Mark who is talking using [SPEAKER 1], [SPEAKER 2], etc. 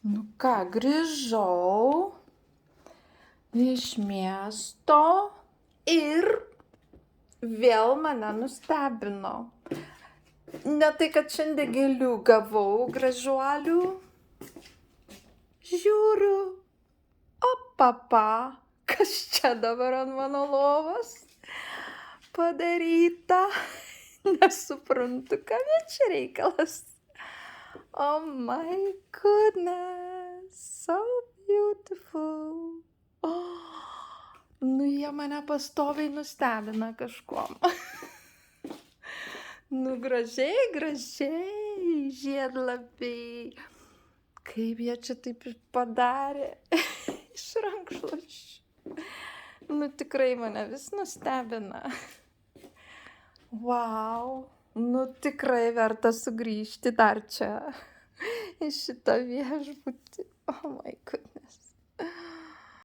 [SPEAKER 1] Nu ką, grįžau iš miesto ir vėl mane nustebino. Ne tai, kad šiandien gėlių gavau gražuolių. Žiūriu, o papa, kas čia dabar ant mano lovos padaryta. Nesuprantu, kame čia reikalas. Oh my goodness, so beautiful. Oh, nu jie mane pastoviai nustebina kažkuom. Nu gražiai, žiedlapiai. Kaip jie čia taip ir padarė iš rankšluosčių. Nu tikrai mane vis nustebina. Wow, nu tikrai verta sugrįžti dar čia į šitą viešbutį.